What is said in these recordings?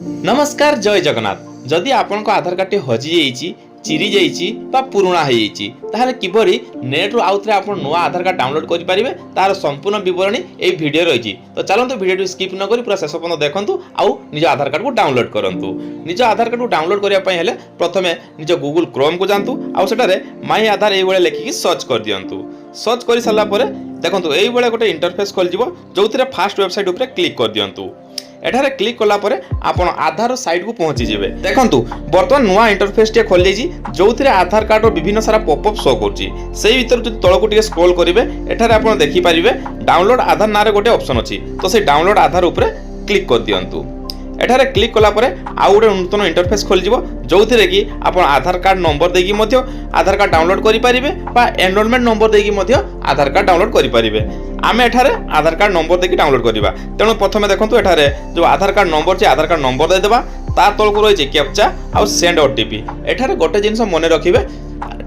नमस्कार जय जगन्नाथ। जदि आपनको आधार कार्ड हजि जाइछि चिरी जाइछि बा पुराना हो जाइछि ताहले किबरी नेट रु आउथरे आपण नुआ आधार कार्ड डाउनलोड करि परिबे तार संपूर्ण विवरणी ए वीडियो रहिछि। तो चलंतु वीडियो स्किप न करी पूरा शेष पर्यंत देखंतु आउ निज आधार कार्ड को डाउनलोड करंतु। निज आधार कार्ड को डाउनलोड करिया पय हेले प्रथमे निज गूगल क्रोम को जांतु आउ सेटारे माय आधार ए बेले लेखिकि सर्च कर दियंतु। सर्च करि साला परे देखंतु एई बेले गोटे इंटरफेस खोल जिवो जोथिरे फास्ट वेबसाइट ऊपर क्लिक कर दियंतु। एठारे क्लिक कला परे आपण आधार साइट को पहुंची जिवे। देखंतु वर्तमान नुआ इंटरफेस टे खोल जाइछि जोथिरे आधार कार्ड रो विभिन्न सारा पॉपअप शो करछि। सेही भीतर जदि तळको टिके स्क्रॉल करिवे एठारे आपण देखि परिबे डाउनलोड आधार नारे गोटे ऑप्शन अछि। तो से डाउनलोड आधार ऊपर क्लिक कर दियंतु। एठारे क्लिक कला परे आउ गोटे नूतन इंटरफेस खोल जिवो जोथिरे कि आपण आधार कार्ड नंबर देकी मध्य आधार कार्ड डाउनलोड करि परिबे बा एनरोलमेंट नंबर देकी मध्य आधार कार्ड डाउनलोड करि परिबे। आमे एठारे आधार कार्ड नंबर देकी डाउनलोड करिबा। तेणु प्रथमे देखंतु एठारे जो आधार कार्ड नंबर छै आधार कार्ड नंबर दे देबा तार तळको रहि छै कैप्चा आ सेंड ओटीपी। एठारे गोटे जिंस मने रखिबे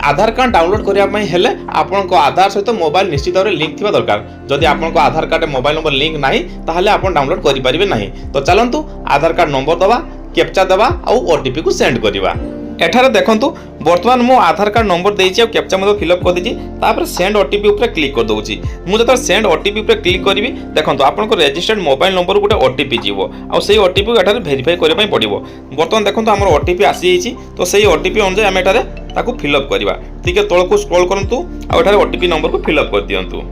आधार कार्ड डाउनलोड करिया पई हेले आपनको आधार सहित मोबाइल निश्चित भाव लिंक थिबा दरकार। जदि आपनको आधार कार्ड मोबाइल नंबर लिंक नाही ताहले आपण डाउनलोड करि परिबे नाही। तो चलंतु आधार कार्ड नंबर दबा कैप्चा दबा आ ओटीपी को सेंड करिबा। एठारे देखंतु वर्तमान मो आधार कार्ड नंबर देइछि आ कैप्चा मतो फिलअप कर दिछि तापर सेंड ओटीपी ऊपर क्लिक कर दउछि। मु जत सेंड ओटीपी ऊपर क्लिक करिवि देखंतु आपनको रजिस्टर्ड मोबाइल नंबर गोटे ओटीपी जीवो आ सेही ओटीपी एठारे वेरीफाई करिया पई पडिवो। वर्तमान देखंतु हमर ओटीपी आसी जाइछि। तो सेही ओटीपी अनुसार हम एठारे ताकू फिलअप करिवा। ठीक है तळको स्क्रॉल करंतु आ एठारे ओटीपी नंबर को फिलअप कर दियंतु।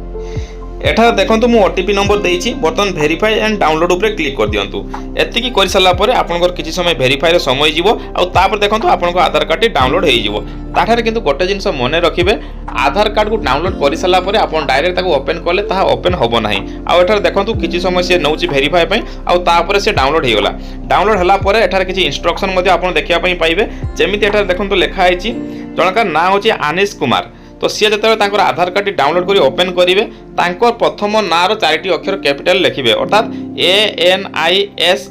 एठारे देखंतु मु ओटीपी नंबर देइछि वर्तमान वेरीफाई एंड डाउनलोड ऊपर क्लिक कर दियंतु। एतिकी करि सल्ला परे आपनकर किछि समय वेरीफाई रे समय जीवो आ तापर देखंतु आपनको आधार कार्ड डाउनलोड हेइ जीवो। ताठारे किंतु गोटे जिंस मने रखिबे आधार कार्ड को डाउनलोड करि सल्ला परे आपन डायरेक्ट ताको ओपन करले ताहा ओपन होबो नाही। आ एठारे देखंतु किछि समय से नउछि वेरीफाई पई आ तापर से डाउनलोड हे गेला। डाउनलोड हला परे एठारे किछि इंस्ट्रक्शन मध्ये आपन देखिया पई पाइबे। जेमिति एठारे देखंतु लेखा आइछि जनका नाम होछि अनिश कुमार। तो सी जो आधार कार्ड डाउनलोड कर ओपन करेंगे तांकर प्रथम नार चारिटी अक्षर कैपिटल लिखिबे अर्थात ANIS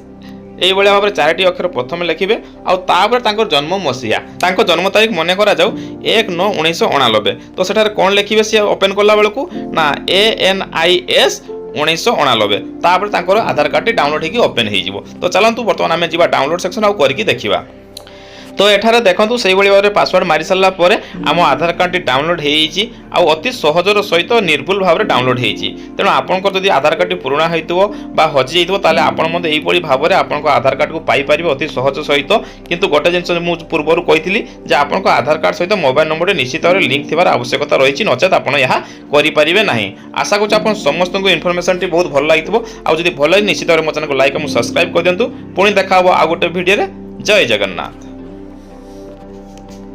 ये भाव में चारिटी अक्षर प्रथम लिखिबे आउर जन्म मसीहा जन्म तारीख मन करा जाऊ 1/9/1989। तो सेठारे कौन लिखिबे सी ओपन कला बेलू ना ANIS 1989 तापर आधार कार्ड डाउनलोड होगी ओपन हो। तो चलतु बर्तमान आम जा डाउनलोड सेक्शन आउ करके देखिबा। तो एठारे देखंतु सेही भली भाबरे पासवर्ड मारी सल्ला परे आम आधार कार्ड डाउनलोड हेइछि आ अति सहजर सहित निर्भुल भाबरे डाउनलोड हेइछि। तेणु आपनकर जदि आधार कार्ड पुराना होइतबो बा हजि जाइतबो ताले आपण मध्ये एही भली भाबरे आपनको आधार कार्ड को पाई परिबे अति सहज सहित। किंतु गोटे जिंस मु पूर्वरु कहितली जे आपनको आधार कार्ड सहित मोबाइल नंबर निश्चित भाबरे लिंक थिबार आवश्यकता रहिछि नचेत आपण यहा करि परिबे नाही। आशा करछु आपण समस्त को इन्फॉर्मेशन टी बहुत भल लागितबो। आ जदि भल निश्चित भाबरे मो चैनल को लाइक और सब्सक्राइब कर दियंतु। पुणी देखा हो आ गोटे वीडियो रे। जय जगन्नाथ।